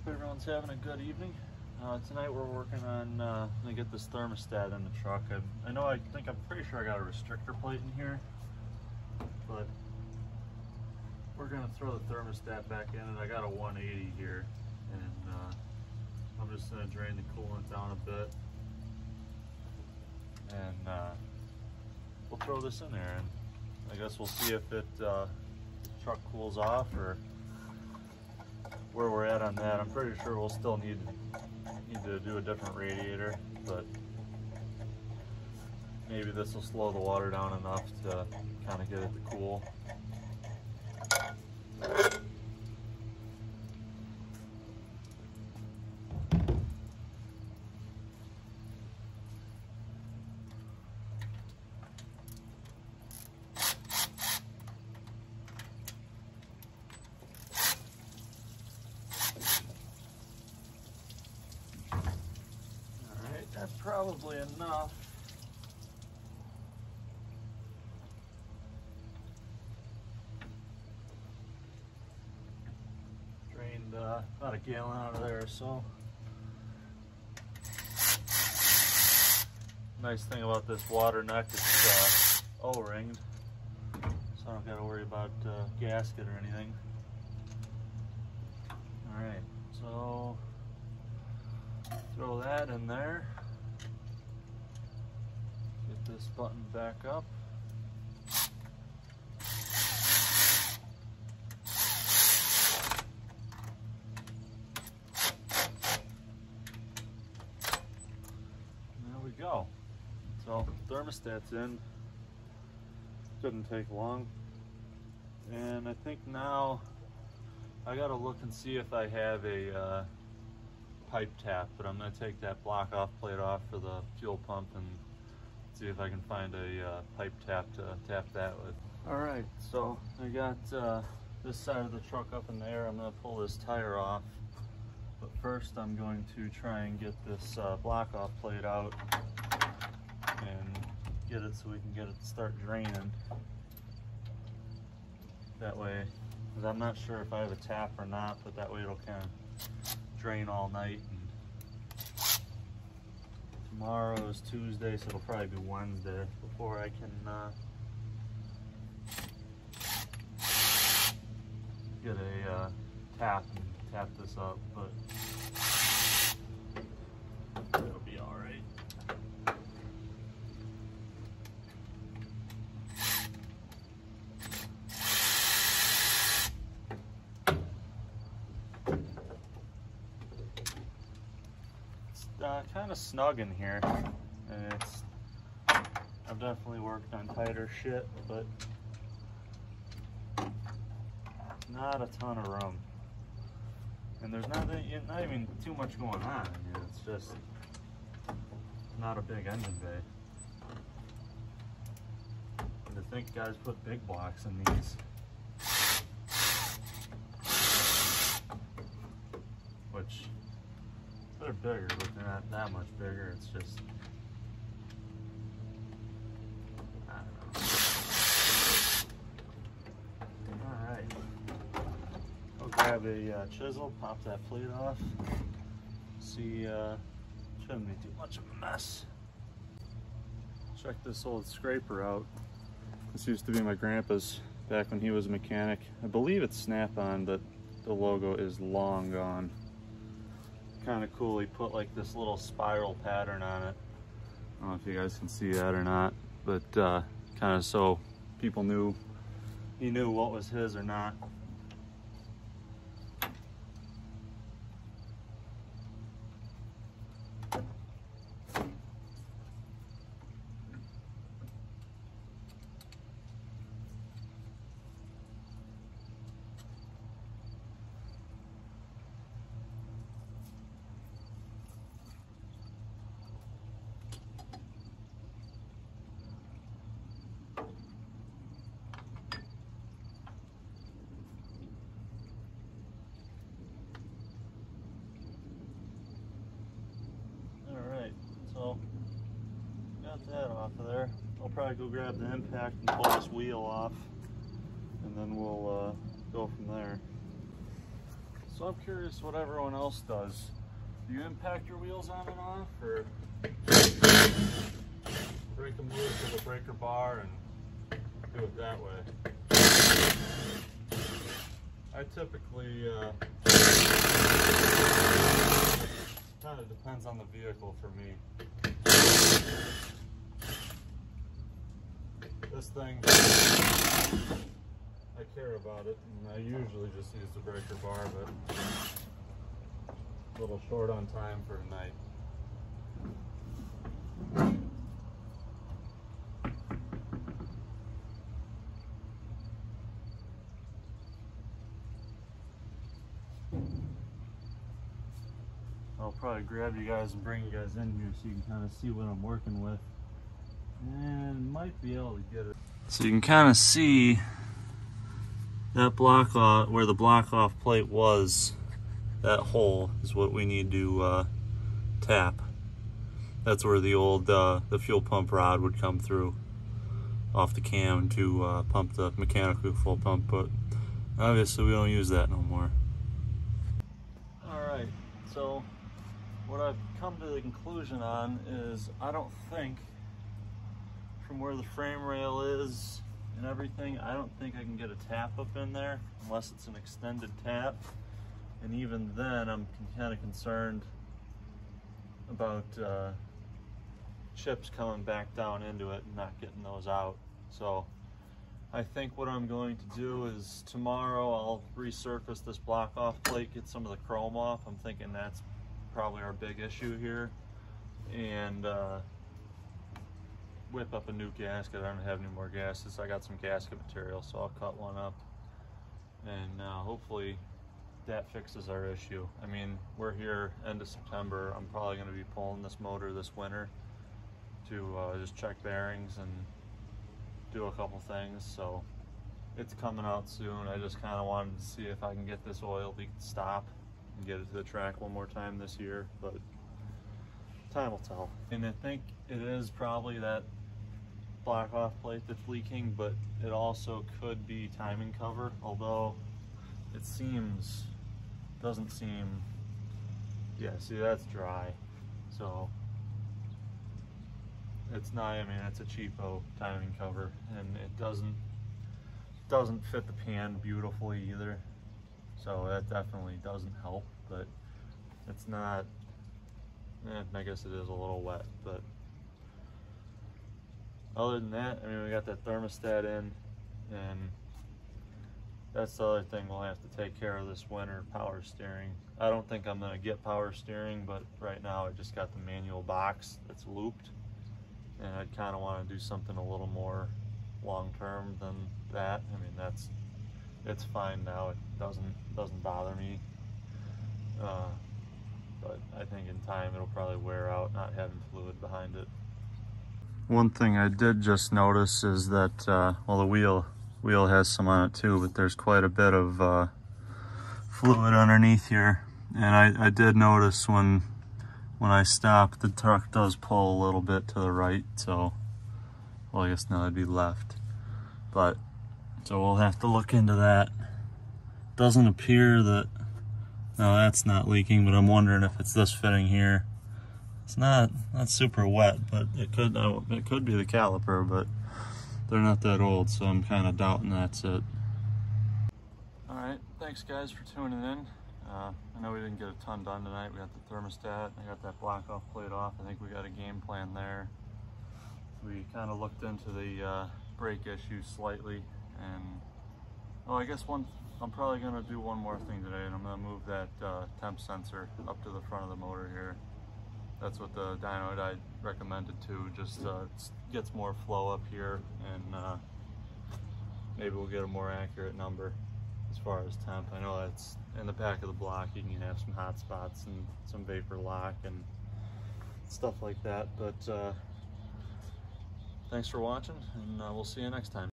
Hope everyone's having a good evening. Tonight we're working on gonna get this thermostat in the truck. I'm pretty sure I got a restrictor plate in here, but we're gonna throw the thermostat back in it. I got a 180 here, and I'm just gonna drain the coolant down a bit, and we'll throw this in there, and I guess we'll see if it truck cools off or where we're at on that. I'm pretty sure we'll still need to do a different radiator, but maybe this will slow the water down enough to kind of get it to cool. That's probably enough. Drained about a gallon out of there, so. Nice thing about this water neck, it's O-ringed, so I don't gotta worry about gasket or anything. All right, so throw that in there. Get this button back up. There we go. So thermostat's in. Couldn't take long. And I think now I gotta look and see if I have a pipe tap, but I'm going to take that block off plate off for the fuel pump and see if I can find a pipe tap to tap that with. Alright, so I got this side of the truck up in the air. I'm going to pull this tire off, but first I'm going to try and get this block off plate out and get it so we can get it to start draining. That way, because I'm not sure if I have a tap or not, but that way it'll kind of drain all night. And tomorrow is Tuesday, so it'll probably be Wednesday before I can get a tap and tap this up, but it'll be all right. Kind of snug in here, and I've definitely worked on tighter shit, but not a ton of room, and there's not even too much going on. I mean, it's just not a big engine bay. And to think guys put big blocks in these, which they're bigger, but they're not that much bigger. It's just, I don't know. Alright. I'll grab a chisel, pop that plate off. See, shouldn't be too much of a mess. Check this old scraper out. This used to be my grandpa's back when he was a mechanic. I believe it's Snap-on, but the logo is long gone. Kind of cool, he put like this little spiral pattern on it. I don't know if you guys can see that or not, but kind of so people knew, he knew what was his or not. So got that off of there. I'll probably go grab the impact and pull this wheel off, and then we'll go from there. So I'm curious what everyone else does. Do you impact your wheels on and off, or break them loose with a breaker bar and do it that way? I typically, kind of depends on the vehicle for me. This thing, I care about it, and I usually just use the breaker bar, but a little short on time for tonight. I'll probably grab you guys and bring you guys in here so you can kind of see what I'm working with, and might be able to get it. So you can kind of see that block off, where the block off plate was. That hole is what we need to tap. That's where the old the fuel pump rod would come through off the cam to pump the mechanical fuel pump, but obviously we don't use that no more. Alright, so what I've come to the conclusion on is I don't think, from where the frame rail is and everything, I don't think I can get a tap up in there unless it's an extended tap. And even then, I'm kind of concerned about chips coming back down into it and not getting those out. So I think what I'm going to do is tomorrow I'll resurface this block off plate, get some of the chrome off. I'm thinking that's probably our big issue here. And whip up a new gasket. I don't have any more gaskets. I got some gasket material, so I'll cut one up. And hopefully that fixes our issue. I mean, we're here end of September. I'm probably going to be pulling this motor this winter to just check bearings and do a couple things. So it's coming out soon. I just kind of wanted to see if I can get this oil leak to stop and get it to the track one more time this year, but time will tell. And I think it is probably that block off plate that's leaking, but it also could be timing cover, although it doesn't seem, yeah, see, that's dry. So it's not, I mean, it's a cheapo timing cover, and it doesn't fit the pan beautifully either. So that definitely doesn't help, but it's not, I guess it is a little wet, but other than that, I mean, we got that thermostat in, and that's the other thing we'll have to take care of this winter, power steering. I don't think I'm gonna get power steering, but right now I just got the manual box that's looped, and I'd kind of want to do something a little more long-term than that. I mean, it's fine now. It doesn't bother me, but I think in time it'll probably wear out not having fluid behind it. One thing I did just notice is that, well, the wheel has some on it too, but there's quite a bit of fluid underneath here. And I did notice when I stop, the truck does pull a little bit to the right, so, well, I guess now it'd be left. But, so we'll have to look into that. Doesn't appear that, no, that's not leaking, but I'm wondering if it's this fitting here. It's not super wet, but it could be the caliper, but they're not that old, so I'm kind of doubting that's it. Alright, thanks guys for tuning in. I know we didn't get a ton done tonight. We got the thermostat, I got that block off plate off. I think we got a game plan there. We kind of looked into the brake issue slightly, and oh, I guess I'm probably going to do one more thing today, and I'm going to move that temp sensor up to the front of the motor here. That's what the dyno I recommended too. Just gets more flow up here, and maybe we'll get a more accurate number as far as temp. I know that's in the back of the block. You can have some hot spots and some vapor lock and stuff like that. But thanks for watching, and we'll see you next time.